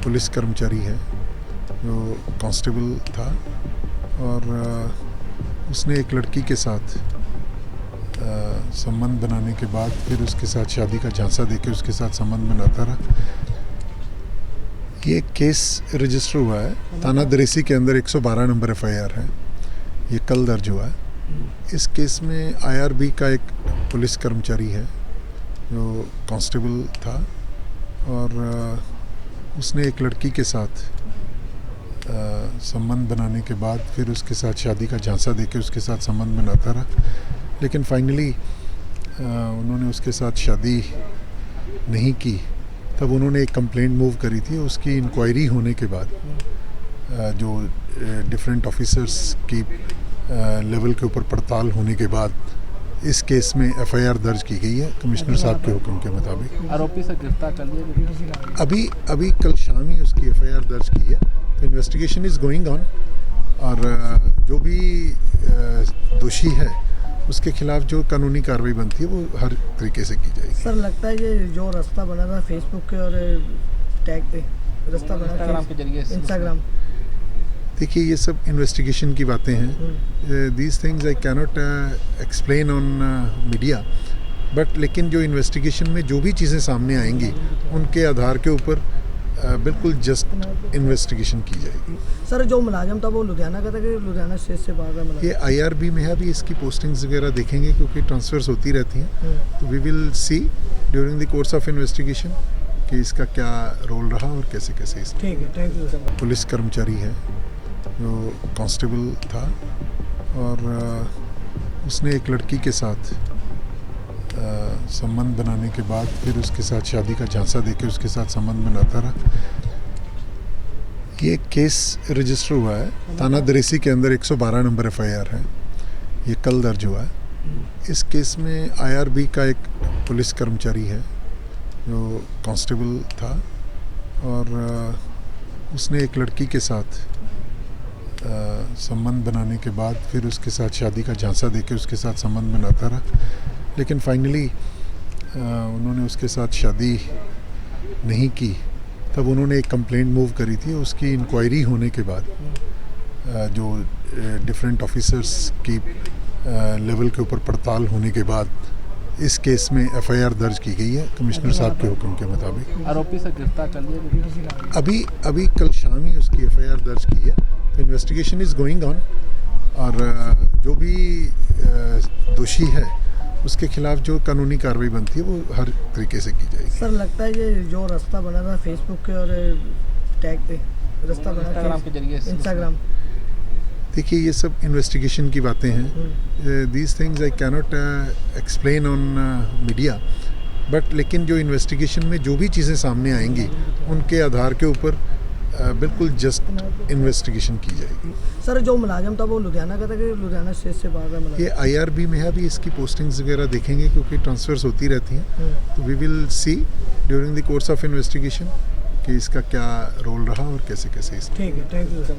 Police कर्मचारी है जो कांस्टेबल था और उसने एक लड़की के साथ संबंध बनाने के बाद फिर उसके साथ शादी का झांसा देके उसके साथ संबंध बनाता रहा। ये केस रजिस्टर हुआ है थाना दरेसी के अंदर 112 नंबर FIR है। ये कल दर्ज हुआ है। इस केस में IRB का एक पुलिस कर्मचारी है जो कांस्टेबल था और उसने एक लड़की के साथ संबंध बनाने के बाद फिर उसके साथ शादी का झांसा देके उसके साथ संबंध बनाता रहा। लेकिन फाइनली उन्होंने उसके साथ शादी नहीं की। तब उन्होंने एक कंप्लेंट मूव करी थी। उसकी इंक्वायरी होने के बाद जो डिफरेंट ऑफिसर्स की लेवल के ऊपर पड़ताल होने के बाद इस केस में FIR दर्ज की गई है कमिश्नर साहब के हुक्म के मुताबिक। आरोपी से गिरफ्तार कर लिया अभी कल शाम ही उसकी FIR दर्ज की है। तो इन्वेस्टिगेशन इज़ गोइंग ऑन और जो भी दोषी है उसके खिलाफ जो कानूनी कार्रवाई बनती है वो हर तरीके से की जाएगी। सर लगता है ये जो रास्ता बना था फेसबुक के और टैग पे रास्ता बना इंस्टाग्राम के जरिए इंस्टाग्राम, देखिए ये सब इन्वेस्टिगेशन की बातें हैं। These things I cannot explain on media but लेकिन जो इन्वेस्टिगेशन में जो भी चीज़ें सामने आएंगी उनके आधार के ऊपर बिल्कुल जस्ट इन्वेस्टिगेशन की जाएगी। सर जो मुलाजिम था वो लुधियाना का था कि लुधियाना स्टेट से बाहर का मुलाजिम? ये IRB में है। अभी इसकी पोस्टिंग्स वगैरह देखेंगे क्योंकि ट्रांसफर्स होती रहती हैं। तो we will see during the course of investigation कि इसका क्या रोल रहा और कैसे कैसे इस ठीक है, थैंक यू सर। पुलिस कर्मचारी है जो कांस्टेबल था और उसने एक लड़की के साथ संबंध बनाने के बाद फिर उसके साथ शादी का झांसा देके उसके साथ संबंध बनाता रहा। ये केस रजिस्टर हुआ है थाना दरेसी के अंदर 112 नंबर FIR है। ये कल दर्ज हुआ है। इस केस में IRB का एक पुलिस कर्मचारी है जो कांस्टेबल था और उसने एक लड़की के साथ संबंध बनाने के बाद फिर उसके साथ शादी का झांसा देके उसके साथ संबंध बनाता रहा। लेकिन फाइनली उन्होंने उसके साथ शादी नहीं की। तब उन्होंने एक कंप्लेंट मूव करी थी। उसकी इंक्वायरी होने के बाद जो डिफरेंट ऑफिसर्स की लेवल के ऊपर पड़ताल होने के बाद इस केस में FIR दर्ज की गई है कमिश्नर साहब के हुक्म के मुताबिक। आरोपी से गिरफ्तार कर लिया अभी कल शाम ही उसकी FIR दर्ज की है। तो इन्वेस्टिगेशन इज़ गोइंग ऑन और जो भी दोषी है उसके खिलाफ जो कानूनी कार्रवाई बनती है वो हर तरीके से की जाएगी। सर लगता है ये जो रास्ता बना था फेसबुक के और टैग पे रास्ता बना इंस्टाग्राम के जरिए इंस्टाग्राम, देखिए ये सब इन्वेस्टिगेशन की बातें हैं। These things I cannot explain on media but लेकिन जो इन्वेस्टिगेशन में जो भी चीज़ें सामने आएंगी उनके आधार के ऊपर बिल्कुल जस्ट इन्वेस्टिगेशन की जाएगी। सर जो मुलाजिम था वो लुधियाना का था कि लुधियाना स्टेट से बाहर का मुलाजिम? ये IRB में है। अभी इसकी पोस्टिंग्स वगैरह देखेंगे क्योंकि ट्रांसफर्स होती रहती हैं। तो we will see during the course of investigation कि इसका क्या रोल रहा और कैसे कैसे इस ठीक है, थैंक यू सर।